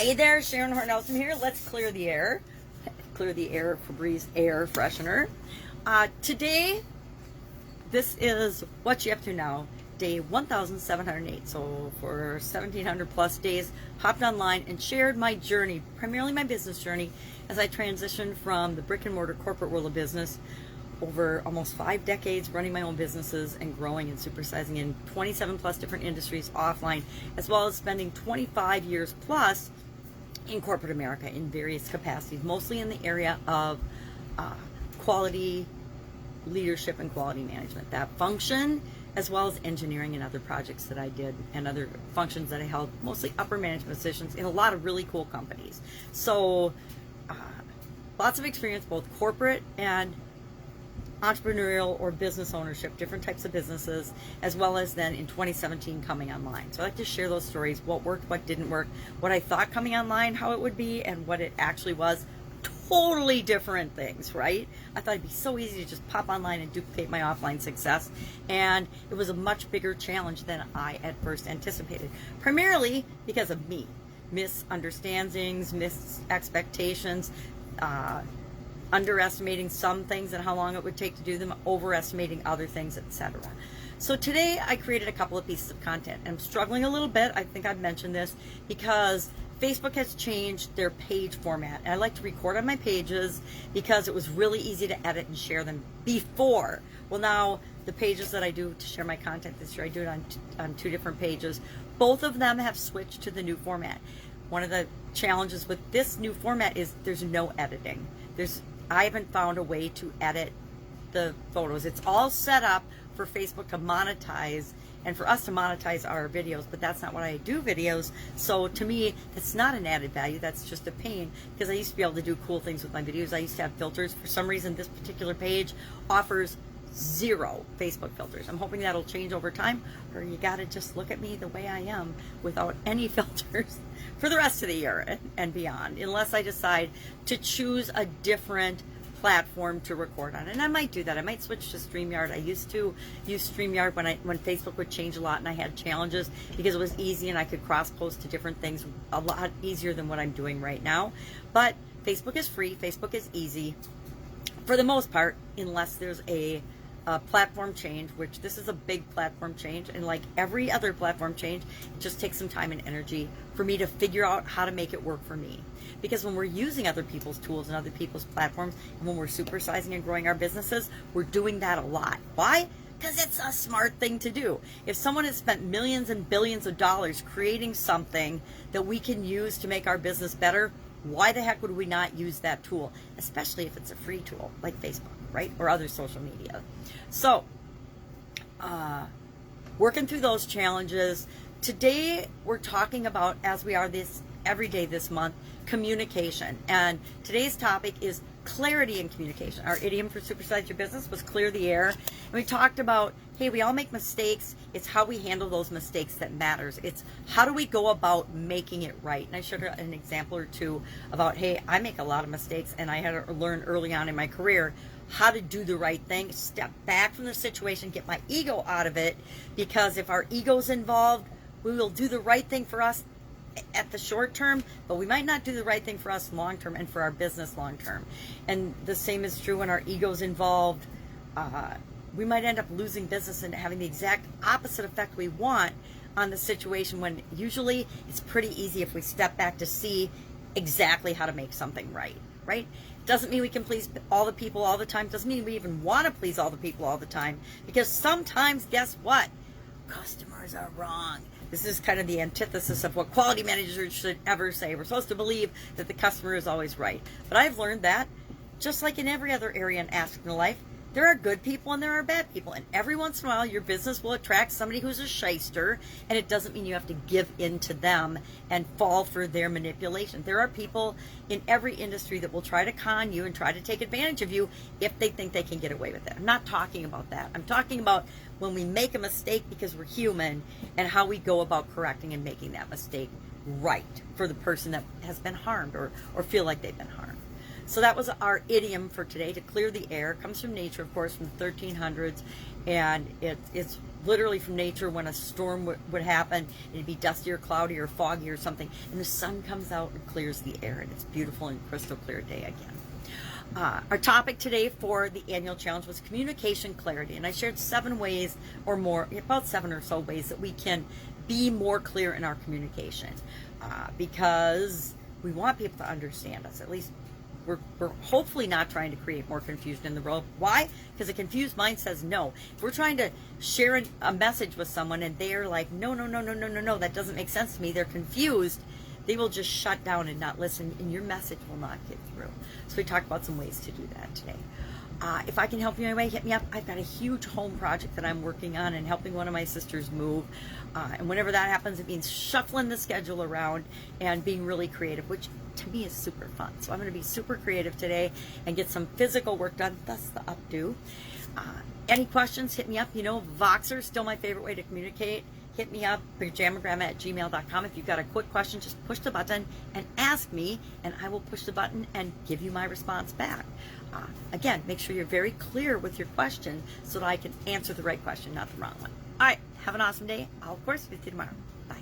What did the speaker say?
Hey there, Sharon Horne-Ellstrom here. Let's clear the air. Clear the air, Febreze air freshener. Today, this is what you up to now, day 1,708. So for 1,700 plus days, hopped online and shared my journey, primarily my business journey, as I transitioned from the brick and mortar corporate world of business over almost 5 decades running my own businesses and growing and supersizing in 27 plus different industries offline, as well as spending 25 years plus in corporate America in various capacities, mostly in the area of quality leadership and quality management, that function, as well as engineering and other projects that I did and other functions that I held, mostly upper management positions in a lot of really cool companies. So lots of experience, both corporate and entrepreneurial or business ownership, different types of businesses, as well as then in 2017 coming online. So I like to share those stories, what worked, what didn't work, what I thought coming online, how it would be, and what it actually was. Totally different things, right? I thought it'd be so easy to just pop online and duplicate my offline success, and it was a much bigger challenge than I at first anticipated, primarily because of me. Misunderstandings, misexpectations, underestimating some things and how long it would take to do them, overestimating other things, etc. So today I created a couple of pieces of content. I'm struggling a little bit, I think I've mentioned this, because Facebook has changed their page format. And I like to record on my pages because it was really easy to edit and share them before. Well, now the pages that I do to share my content this year, I do it on 2 different pages. Both of them have switched to the new format. One of the challenges with this new format is there's no editing. I haven't found a way to edit the photos. It's all set up for Facebook to monetize and for us to monetize our videos, but that's not what I do videos. So to me, it's not an added value. That's just a pain, because I used to be able to do cool things with my videos. I used to have filters. For some reason, this particular page offers 0 Facebook filters. I'm hoping that'll change over time, or you gotta just look at me the way I am without any filters for the rest of the year and beyond, unless I decide to choose a different platform to record on. And I might do that. I might switch to StreamYard. I used to use StreamYard when Facebook would change a lot and I had challenges, because it was easy and I could cross post to different things a lot easier than what I'm doing right now. But Facebook is free. Facebook is easy for the most part, unless there's a platform change, which this is a big platform change, and like every other platform change, it just takes some time and energy for me to figure out how to make it work for me. Because when we're using other people's tools and other people's platforms, and when we're supersizing and growing our businesses, we're doing that a lot. Why? Because it's a smart thing to do. If someone has spent millions and billions of dollars creating something that we can use to make our business better, why the heck would we not use that tool, especially if it's a free tool like Facebook, right? Or other social media. So, working through those challenges. Today, we're talking about, as we are this every day this month, communication. And today's topic is clarity in communication. Our idiom for Supersize Your Business was clear the air. And we talked about, hey, we all make mistakes. It's how we handle those mistakes that matters. It's how do we go about making it right. And I showed an example or two about, hey, I make a lot of mistakes, and I had to learn early on in my career how to do the right thing, step back from the situation, get my ego out of it, because if our ego's involved, we will do the right thing for us at the short term, but we might not do the right thing for us long term and for our business long term. And the same is true when our ego's involved. We might end up losing business and having the exact opposite effect we want on the situation, when usually it's pretty easy if we step back to see exactly how to make something right, right? Doesn't mean we can please all the people all the time. Doesn't mean we even want to please all the people all the time, because sometimes, guess what? Customers are wrong. This is kind of the antithesis of what quality managers should ever say. We're supposed to believe that the customer is always right. But I've learned that, just like in every other area and aspect of life, there are good people and there are bad people. And every once in a while, your business will attract somebody who's a shyster, and it doesn't mean you have to give in to them and fall for their manipulation. There are people in every industry that will try to con you and try to take advantage of you if they think they can get away with it. I'm not talking about that. I'm talking about when we make a mistake because we're human, and how we go about correcting and making that mistake right for the person that has been harmed or feel like they've been harmed. So that was our idiom for today, to clear the air. It comes from nature, of course, from the 1300s, and it's literally from nature when a storm would happen. It'd be dusty or cloudy or foggy or something, and the sun comes out and clears the air, and it's beautiful and crystal clear day again. Our topic today for the annual challenge was communication clarity, and I shared 7 ways or more, about 7 or so ways that we can be more clear in our communication, because we want people to understand us. At least we're hopefully not trying to create more confusion in the world. Why? Because a confused mind says no. If we're trying to share a message with someone and they're like, no, that doesn't make sense to me, they're confused, they will just shut down and not listen, and your message will not get through. So we talked about some ways to do that today. If I can help you in any way, hit me up. I've got a huge home project that I'm working on and helping one of my sisters move. And whenever that happens, it means shuffling the schedule around and being really creative, which to me is super fun. So I'm going to be super creative today and get some physical work done. That's the updo. Any questions, hit me up. You know, Voxer is still my favorite way to communicate. Hit me up, pajamagramma@gmail.com. If you've got a quick question, just push the button and ask me, and I will push the button and give you my response back. Again, make sure you're very clear with your question so that I can answer the right question, not the wrong one. All right, have an awesome day. I'll, of course, see you tomorrow. Bye.